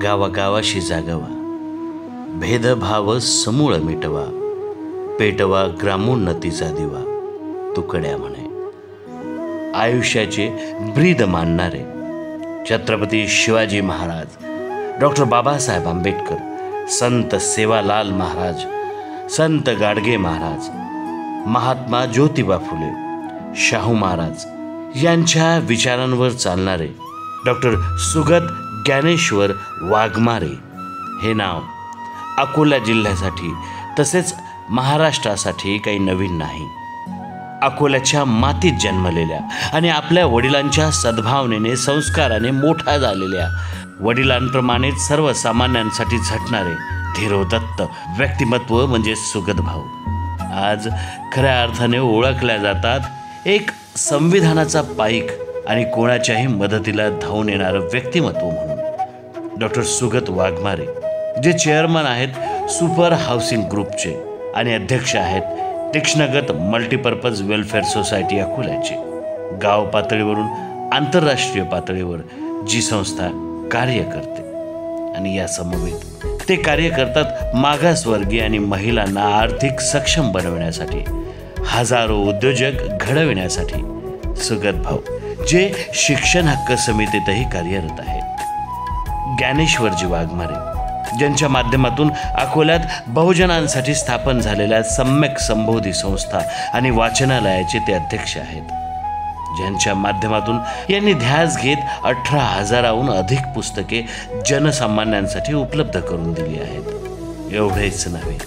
गावागावाशी जागवा, भेदभाव समूळ मिटवा, पेटवा ग्रामोन्नतीचा दिवा, तुकड्या म्हणे. आयुष्याचे ब्रीद मानणारे छत्रपती शिवाजी महाराज, डॉक्टर बाबासाहेब आंबेडकर, संत सेवालाल महाराज, संत गाडगे महाराज, महात्मा ज्योतिबा फुले, शाहू महाराज यांच्या विचारांवर चालणारे डॉक्टर सुगत ज्ञानेश्वर वाघमारे हे नाव अकोला जिल्ह्यासाठी तसेच महाराष्ट्रासाठी काही नवीन नाही. अकोल्याच्या मातीत जन्मलेल्या आणि आपल्या वडिलांच्या सद्भावनेने संस्काराने मोठा झालेल्या, वडिलांप्रमाणेच सर्वसामान्यांसाठी झटणारे धीरोदत्त व्यक्तिमत्व म्हणजे सुगत भाऊ आज खऱ्या अर्थाने ओळखल्या जातात एक संविधानाचा पाईक आणि कोणाच्याही मदतीला धावून येणारं व्यक्तिमत्व म्हणून. डॉक्टर सुगत वाघमारे जे चेअरमन आहेत सुपर हाऊसिंग ग्रुपचे आणि अध्यक्ष आहेत तीक्ष्णगत मल्टीपर्पज वेलफेअर सोसायटी अकोल्याचे. गाव पातळीवरून आंतरराष्ट्रीय पातळीवर जी संस्था कार्य करते आणि या समवेत ते कार्य करतात मागासवर्गीय आणि महिलांना आर्थिक सक्षम बनवण्यासाठी, हजारो उद्योजक घडविण्यासाठी. सुगत भाऊ जे शिक्षण हक्क समितीतही कार्यरत आहेत. ज्ञानेश्वरजी वाघमारे ज्यांच्या माध्यमातून अकोल्यात बहुजनांसाठी स्थापन झालेल्या सम्यक संबोधी संस्था आणि वाचनालयाचे ते अध्यक्ष आहेत, ज्यांच्या माध्यमातून यांनी ध्यास घेत 18,000हून अधिक पुस्तके जनसामान्यांसाठी उपलब्ध करून दिली आहेत. एवढेच नव्हे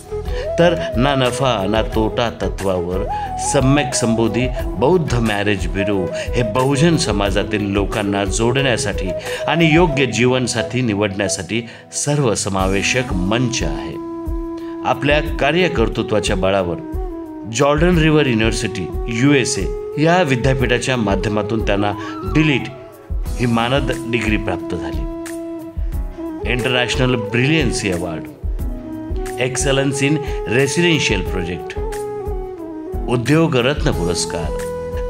तर ना नफा ना तोटा तत्वावर सम्यक संबोधी बौद्ध मॅरेज ब्युरो हे बहुजन समाजातील लोकांना जोडण्यासाठी आणि योग्य जीवनसाथी निवडण्यासाठी सर्वसमावेशक मंच आहे. आपल्या कार्यकर्तृत्वाच्या बळावर जॉर्डन रिव्हर युनिव्हर्सिटी USA या विद्यापीठाच्या माध्यमातून त्यांना डिलीट ही मानद डिग्री प्राप्त झाली. International brilliancy award, excellence in residential project, उद्योग रत्न पुरस्कार,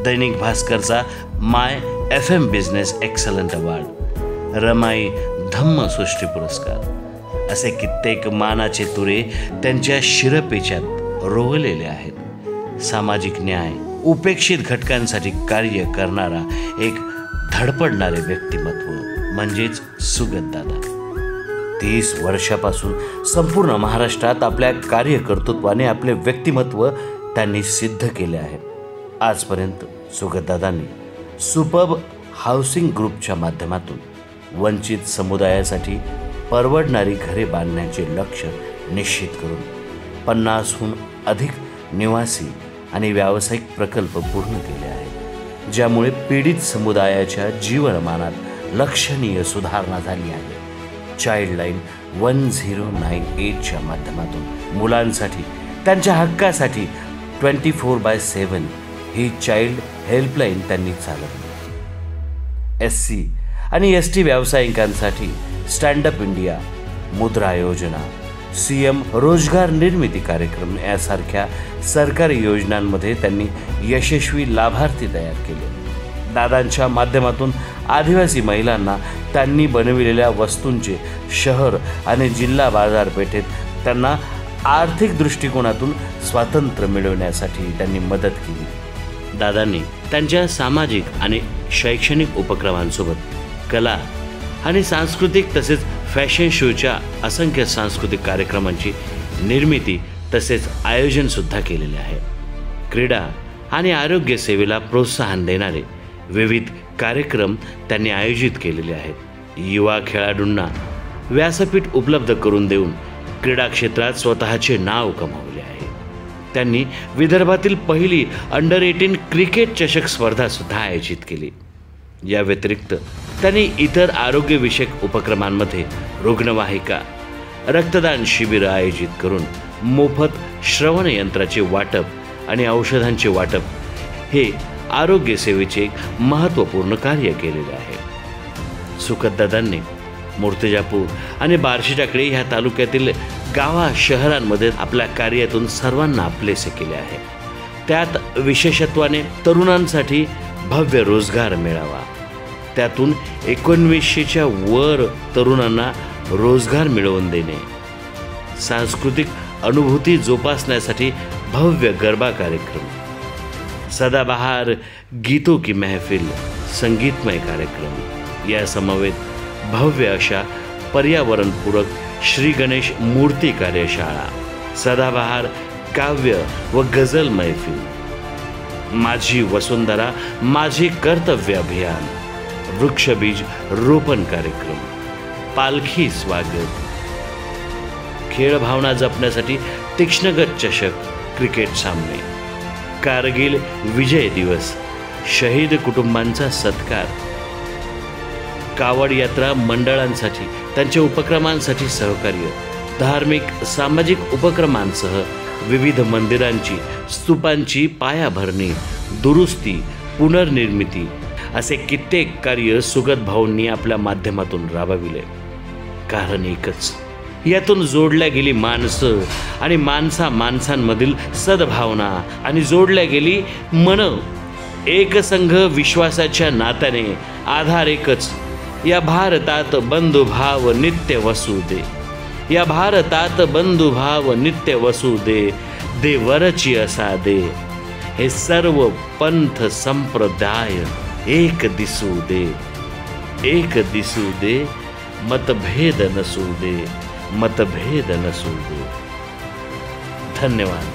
दैनिक भास्करचा my FM business excellent award, रमाई धम्मसृष्टी पुरस्कार असे कित्येक मानाचे तुरे त्यांच्या शिरपेच्यात रोवलेले आहेत. सामाजिक न्याय, उपेक्षित घटकांसाठी कार्य करणारा एक धडपडणारे व्यक्तिमत्व म्हणजेच सुगत दादा. 30 वर्षापासून संपूर्ण महाराष्ट्रात आपल्या कार्यकर्तृत्वाने आपले व्यक्तिमत्व त्यांनी सिद्ध केले आहे. आजपर्यंत सुगतदादांनी सुपर्ब हाऊसिंग ग्रुपच्या माध्यमातून वंचित समुदायासाठी परवडणारी घरे बांधण्याचे लक्ष्य निश्चित करून 50हून अधिक निवासी आणि व्यावसायिक प्रकल्प पूर्ण केले आहेत, ज्यामुळे पीडित समुदायाच्या जीवनमानात लक्षणीय सुधारणा झाली आहे. चाइल्डलाईन 1098च्या माध्यमातून मुलांसाठी त्यांच्या हक्कासाठी 24/7 ही चाइल्ड हेल्पलाईन त्यांनी चालवली. SC आणि ST व्यावसायिकांसाठी स्टँडअप इंडिया, मुद्रा योजना, CM रोजगार निर्मिती कार्यक्रम यासारख्या सरकारी योजनांमध्ये त्यांनी यशस्वी लाभार्थी तयार केले. दादांच्या माध्यमातून आदिवासी महिलांना त्यांनी बनविलेल्या वस्तूंचे शहर आणि जिल्हा बाजारपेठेत त्यांना आर्थिक दृष्टिकोनातून स्वातंत्र्य मिळवण्यासाठी त्यांनी मदत केली. दादांनी त्यांच्या सामाजिक आणि शैक्षणिक उपक्रमांसोबत कला आणि सांस्कृतिक तसेच फॅशन शोच्या असंख्य सांस्कृतिक कार्यक्रमांची निर्मिती तसेच आयोजनसुद्धा केलेले आहे. क्रीडा आणि आरोग्य सेवेला प्रोत्साहन देणारे विविध कार्यक्रम त्यांनी आयोजित केलेले आहेत. युवा खेळाडूंना व्यासपीठ उपलब्ध करून देऊन क्रीडा क्षेत्रात स्वतःचे नाव कमावले आहे. त्यांनी विदर्भातील पहिली अंडर-18 क्रिकेट चषक स्पर्धासुद्धा आयोजित केली. या व्यतिरिक्त त्यांनी इतर आरोग्यविषयक उपक्रमांमध्ये रुग्णवाहिका, रक्तदान शिबिरं आयोजित करून मोफत श्रवण यंत्राचे वाटप आणि औषधांचे वाटप हे आरोग्य सेवेचे एक महत्त्वपूर्ण कार्य केलेले आहे. सुगतदादांनी मूर्तिजापूर आणि बार्शीटाकळी ह्या तालुक्यातील गावा शहरांमध्ये आपल्या कार्यातून सर्वांना आपलेसे केले आहे. त्यात विशेषत्वाने तरुणांसाठी भव्य रोजगार मिळावा, त्यातून 1900च्या वर तरुणांना रोजगार मिळवून देणे, सांस्कृतिक अनुभूती जोपासण्यासाठी भव्य गरबा कार्यक्रम, सदाबहार गीतों की महफिल संगीतमय कार्यक्रम या समवेत भव्य अशा पर्यावरणपूरक श्री गणेश मूर्ती कार्यशाळा, सदाबहार काव्य व गझल मैफिल, माझी वसुंधरा माझी कर्तव्य अभियान, वृक्षबीज रोपण कार्यक्रम, पालखी स्वागत, खेळ भावना जपण्यासाठी तीक्ष्णगत चषक क्रिकेट सामने, कारगिल विजय दिवस, शहीद कुटुंबांचा सत्कार, कावड यात्रा मंडळांसाठी त्यांच्या उपक्रमांसाठी सहकार्य, धार्मिक सामाजिक उपक्रमांसह विविध मंदिरांची स्तूपांची पायाभरणी, दुरुस्ती, पुनर्निर्मिती असे कित्येक कार्य सुगत भाऊंनी आपल्या माध्यमातून राबविले. कारण एकच, यातून जोडल्या गेली माणसं आणि माणसांमधील सद्भावना आणि जोडल्या गेली मन एकसंघ विश्वासाच्या नात्याने. आधार एकच, या भारतात बंधुभाव नित्य वसू दे, या भारतात बंधुभाव नित्य वसू दे, देवरची असा दे, हे सर्व पंथ संप्रदाय एक दिसू दे, एक दिसू दे, मतभेद नसू दे, मतभेद नसू दे. धन्यवाद.